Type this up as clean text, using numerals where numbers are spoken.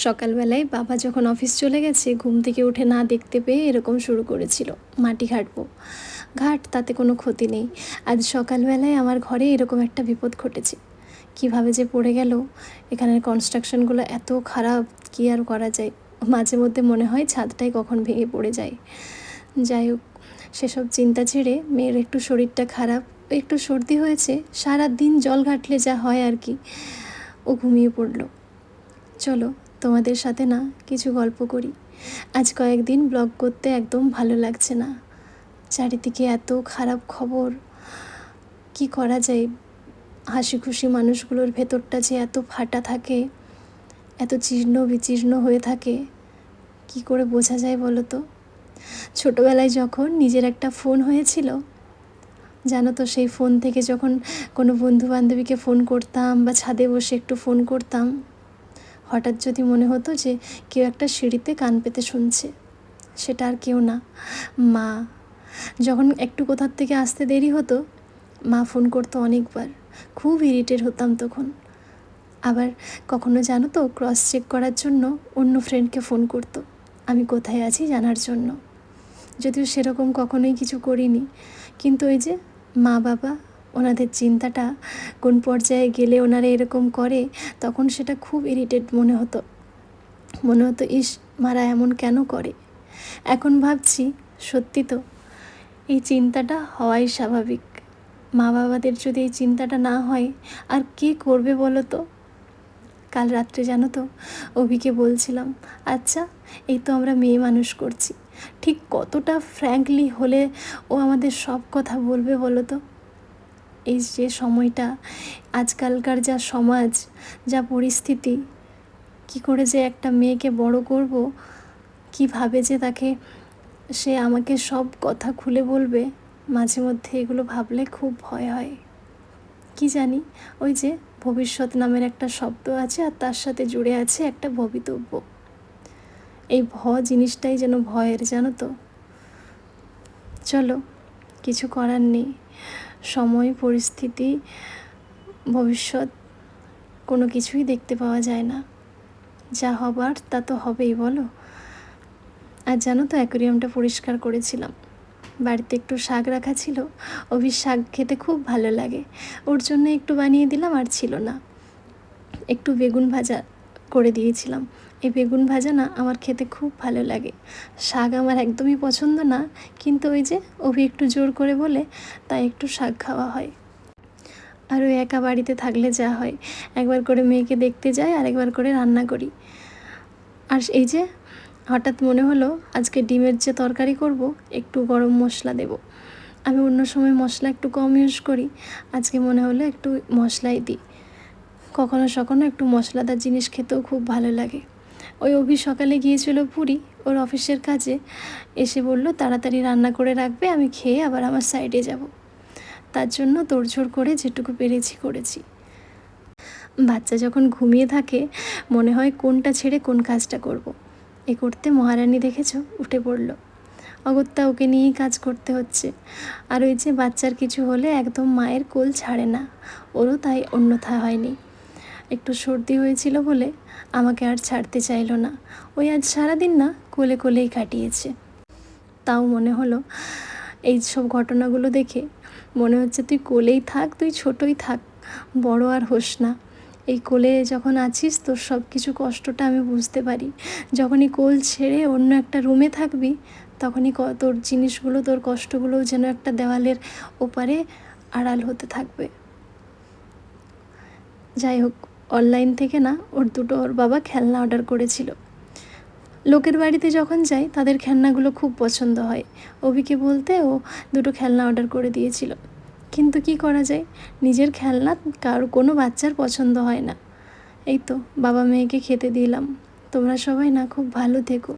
সকালবেলায় বাবা যখন অফিস চলে গেছে, ঘুম থেকে উঠে না দেখতে পেয়ে এরকম শুরু করেছিল, মাটি ঘাঁটবো। ঘাট, তাতে কোনো ক্ষতি নেই। আজ সকালবেলায় আমার ঘরে এরকম একটা বিপদ ঘটেছে। কিভাবে যে পড়ে গেল। এখানের কনস্ট্রাকশনগুলো এত খারাপ, কী আর করা যায়। মাঝে মধ্যে মনে হয় ছাদটাই কখন ভেঙে পড়ে যায়। যাই হোক, সেসব চিন্তা ছেড়ে মেয়ের একটু শরীরটা খারাপ, একটু সর্দি হয়েছে, সারা দিন জল ঘাটলে যা হয় আর কি। ও ঘুমিয়ে পড়লো। চলো তোমাদের সাথে না কিছু গল্প করি। আজ কয়েকদিন ব্লগ করতে একদম ভালো লাগছে না। চারিদিকে এত খারাপ খবর, কি করা যায়। হাসি খুশি মানুষগুলোর ভেতরটা যে এত ফাটা থাকে, এত জীর্ণ বিচীর্ণ হয়ে থাকে, কি করে বোঝা যায় বলো তো। ছোটোবেলায় যখন নিজের একটা ফোন হয়েছিল, জানো তো, সেই ফোন থেকে যখন কোনো বন্ধু বান্ধবীকে ফোন করতাম বা ছাদে বসে একটু ফোন করতাম, হঠাৎ যদি মনে হতো যে কেউ একটা সিঁড়িতে কান পেতে শুনছে, সেটা আর কেউ না, মা। যখন একটু কোথার থেকে আসতে দেরি হতো, মা ফোন করতো অনেকবার। খুব ইরিটেট হতাম তখন। আবার কখনো জানো তো, ক্রস চেক করার জন্য অন্য ফ্রেন্ডকে ফোন করতো আমি কোথায় আছি জানার জন্য। যদিও সেরকম কখনোই কিছু করিনি, কিন্তু ওই যে মা বাবা, ওনাদের চিন্তাটা কোন পর্যায়ে গেলে ওনারা এরকম করে, তখন সেটা খুব ইরিটেট মনে হতো। ইস, মারা এমন কেন করে। এখন ভাবছি সত্যি তো, এই চিন্তাটা হওয়াই স্বাভাবিক। মা বাবাদের যদি এই চিন্তাটা না হয়, আর কে করবে বলো তো। কাল রাত্রে জানো তো, অভিকে বলছিলাম, আচ্ছা এই তো আমরা মেয়ে মানুষ করছি, ঠিক কতটা ফ্র্যাঙ্কলি হলে ও আমাদের সব কথা বলবে বলো তো। এই যে সময়টা, আজকালকার যা সমাজ, যা পরিস্থিতি, কি করে যে একটা মেয়েকে বড় করব, কিভাবে যে তাকে, সে আমাকে সব কথা খুলে বলবে, মাঝে মধ্যে এগুলো ভাবলে খুব ভয় হয়। কি জানি, ওই যে ভবিষ্যৎ নামের একটা শব্দ আছে, আর তার সাথে জুড়ে আছে একটা ভবিতব্য। এই জিনিসটাই যেন ভয়ের, জানো তো। চলো, কিছু করার নেই। সময়, পরিস্থিতি, ভবিষ্যৎ, কোনো কিছুই দেখতে পাওয়া যায় না। যা হবার তা তো হবেই, বলো। আর জানো তো, অ্যাকোয়ারিয়ামটা পরিষ্কার করেছিলাম। বাড়িতে একটু শাক রাখা ছিল, অভির শাক খেতে খুব ভালো লাগে, ওর জন্য একটু বানিয়ে দিলাম। আর ছিল না, একটু বেগুন ভাজা করে দিয়েছিলাম। এই বেগুন ভাজা না আমার খেতে খুব ভালো লাগে। শাক আমার একদমই পছন্দ না, কিন্তু ওই যে অভি একটু জোর করে বলে, তাই একটু শাক খাওয়া হয়। আর ওই একা বাড়িতে থাকলে যা হয়, একবার করে মেয়েকে দেখতে যাই, আর একবার করে রান্না করি। আর এই যে হঠাৎ মনে হলো আজকে ডিমের যে তরকারি করব, একটু গরম মশলা দেব। আমি অন্য সময় মশলা একটু কম ইউজ করি, আজকে মনে হলো একটু মশলাই দিই। কখনো সখনো একটু মশলাদার জিনিস খেতেও খুব ভালো লাগে। ওই অভি সকালে গিয়েছিল পুরী, ওর অফিসের কাজে, এসে বলল তাড়াতাড়ি রান্না করে রাখবে, আমি খেয়ে আবার আমার সাইডে যাব। তার জন্য তোড়জোড় করে যেটুকু পেরেছি করেছি। বাচ্চা যখন ঘুমিয়ে থাকে, মনে হয় কোনটা ছেড়ে কোন কাজটা করব। এ করতে মহারানী দেখেছো উঠে পড়ল। অগত্যা ওকে নিয়েই কাজ করতে হচ্ছে। আর ওই যে বাচ্চার কিছু হলে একদম মায়ের কোল ছাড়ে না, ওরও তাই অন্যথা হয়নি। একটু সর্দি হয়েছিল বলে আমাকে আর ছাড়তে চাইলো না। ওই আজ সারাদিন না কোলে কোলেই কাটিয়েছে। তাও মনে হলো, এই সব ঘটনাগুলো দেখে মনে হচ্ছে তুই কোলেই থাক, তুই ছোটই থাক, বড় আর হোস না। এই কোলে যখন আছিস, তোর সব কিছু কষ্টটা আমি বুঝতে পারি। যখনই কোল ছেড়ে অন্য একটা রুমে থাকবি, তখনই তোর জিনিসগুলো, তোর কষ্টগুলোও যেন একটা দেওয়ালের ওপারে আড়াল হতে থাকবে। যাই হোক, অনলাইন থেকে না ওর বাবা খেলনা অর্ডার করেছিল। লোকের বাড়িতে যখন যাই, তাদের খেলনাগুলো খুব পছন্দ হয়। অভিকে বলতে ও 2 খেলনা অর্ডার করে দিয়েছিল। কিন্তু কি করা যায়, নিজের খেলনা কোনো বাচ্চার পছন্দ হয় না। এই তো বাবা মেয়েকে খেতে দিলাম। তোমরা সবাই না খুব ভালো থেকো।